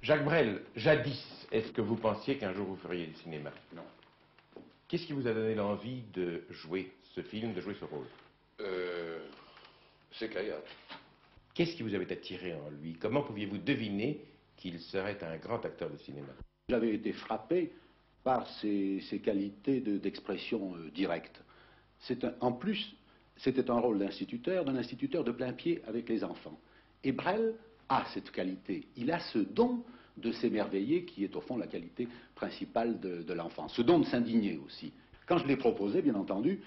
Jacques Brel, jadis, est-ce que vous pensiez qu'un jour vous feriez du cinéma? Non. Qu'est-ce qui vous a donné l'envie de jouer ce film, de jouer ce rôle? C'est Kayat. Qu'est-ce qui vous avait attiré en lui? Comment pouviez-vous deviner qu'il serait un grand acteur de cinéma? J'avais été frappé par ses qualités d'expression directe. En plus, c'était un rôle d'instituteur, d'un instituteur de plein pied avec les enfants. Et Brel a cette qualité. Il a ce don de s'émerveiller qui est au fond la qualité principale de l'enfant. Ce don de s'indigner aussi. Quand je l'ai proposé, bien entendu,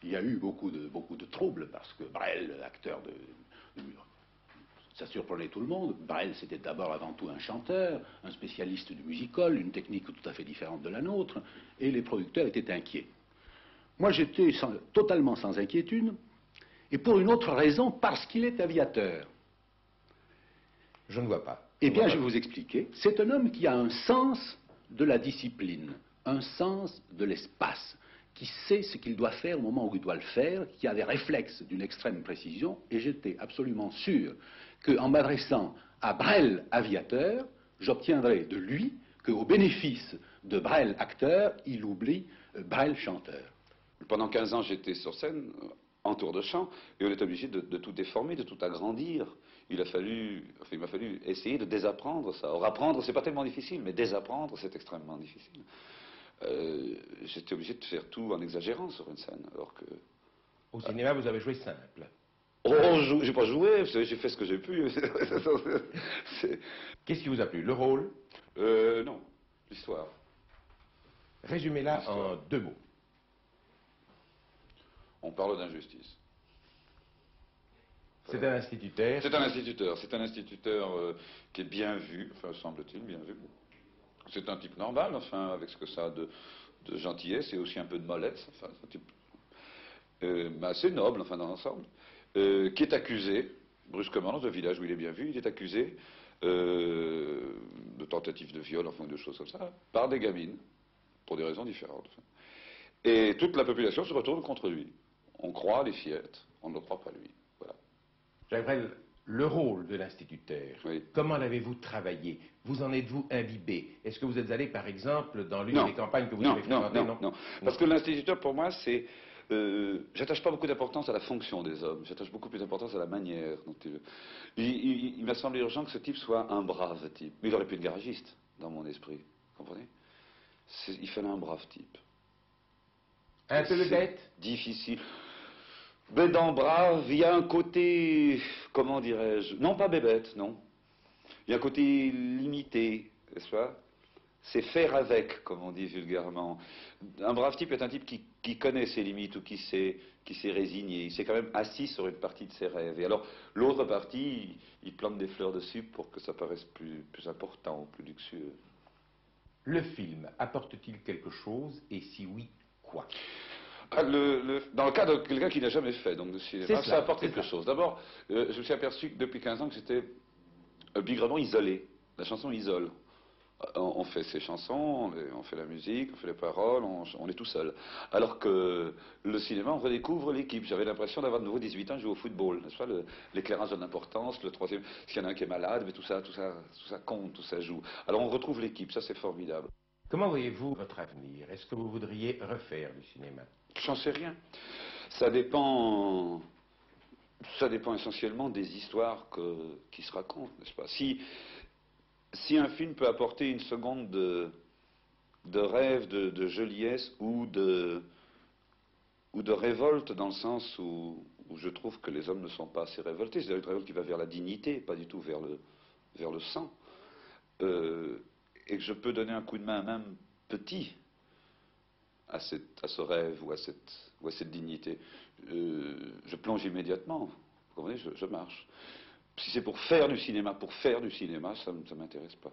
il y a eu beaucoup de troubles parce que Brel, acteur ça surprenait tout le monde. Brel, c'était d'abord avant tout un chanteur, un spécialiste du music-hall, une technique tout à fait différente de la nôtre, et les producteurs étaient inquiets. Moi, j'étais totalement sans inquiétude, et pour une autre raison, parce qu'il est aviateur. Je ne vois pas. Eh bien, je vais vous expliquer. C'est un homme qui a un sens de la discipline, un sens de l'espace, qui sait ce qu'il doit faire au moment où il doit le faire, qui a des réflexes d'une extrême précision, et j'étais absolument sûr qu'en m'adressant à Brel, aviateur, j'obtiendrai de lui qu'au bénéfice de Brel, acteur, il oublie Brel, chanteur. Pendant 15 ans, j'étais sur scène, en tour de chant, et on est obligé de tout déformer, de tout agrandir. Il m'a fallu essayer de désapprendre ça. Or, apprendre, c'est pas tellement difficile, mais désapprendre, c'est extrêmement difficile. J'étais obligé de faire tout en exagérant sur une scène, alors que... Au cinéma, vous avez joué simple. Oh, j'ai pas joué, vous savez, j'ai fait ce que j'ai pu. Qu'est-ce qui vous a plu? Le rôle? Non, l'histoire. Résumez-la en 2 mots. On parle d'injustice. C'est un instituteur. C'est un instituteur. C'est un instituteur qui est bien vu, enfin, semble-t-il, bien vu. C'est un type normal, enfin, avec ce que ça a de gentillesse et aussi un peu de mollesse, enfin, un type mais assez noble, enfin, dans l'ensemble, qui est accusé, brusquement, dans un village où il est bien vu, il est accusé de tentative de viol, enfin, de choses comme ça, par des gamines, pour des raisons différentes. Enfin. Et toute la population se retourne contre lui. On croit les fillettes, on ne le croit pas lui. Voilà. Jacques Brel, le rôle de l'instituteur, oui. Comment l'avez-vous travaillé? Vous en êtes-vous imbibé? Est-ce que vous êtes allé, par exemple, dans l'une des campagnes que vous avez fréquentées? Non. Parce que l'instituteur, pour moi, c'est... j'attache pas beaucoup d'importance à la fonction des hommes, j'attache beaucoup plus d'importance à la manière dont il m'a semblé urgent que ce type soit un brave type. Mais il aurait pu être garagiste, dans mon esprit, vous comprenez? Il fallait un brave type. Un peu bête? Difficile. Bédant, brave, il y a un côté, comment dirais-je, non pas bébête, non. Il y a un côté limité, n'est-ce pas? C'est faire avec, comme on dit vulgairement. Un brave type est un type qui connaît ses limites ou qui s'est résigné. Il s'est quand même assis sur une partie de ses rêves. Et alors, l'autre partie, il plante des fleurs dessus pour que ça paraisse plus important, plus luxueux. Le film apporte-t-il quelque chose? Et si oui, quoi? Dans le cas de quelqu'un qui n'a jamais fait donc de cinéma, ça apporte quelque chose. D'abord, je me suis aperçu que depuis 15 ans que j'étais bigrement isolé. La chanson isole. On fait ses chansons, on fait la musique, on fait les paroles, on est tout seul. Alors que le cinéma, on redécouvre l'équipe. J'avais l'impression d'avoir de nouveau 18 ans, jouer au football, n'est-ce pas? L'éclairage donne l'importance, le troisième, s'il y en a un qui est malade, mais tout ça compte, tout ça joue. Alors on retrouve l'équipe, ça c'est formidable. Comment voyez-vous votre avenir? Est-ce que vous voudriez refaire du cinéma? J'en sais rien. Ça dépend essentiellement des histoires qui se racontent, n'est-ce pas? Si un film peut apporter une seconde de rêve, de joliesse ou de révolte, dans le sens où je trouve que les hommes ne sont pas assez révoltés, c'est-à-dire une révolte qui va vers la dignité, pas du tout vers le sang, et que je peux donner un coup de main, même petit, à ce rêve ou à cette dignité, je plonge immédiatement, vous comprenez, je marche. Si c'est pour faire du cinéma, ça ne m'intéresse pas.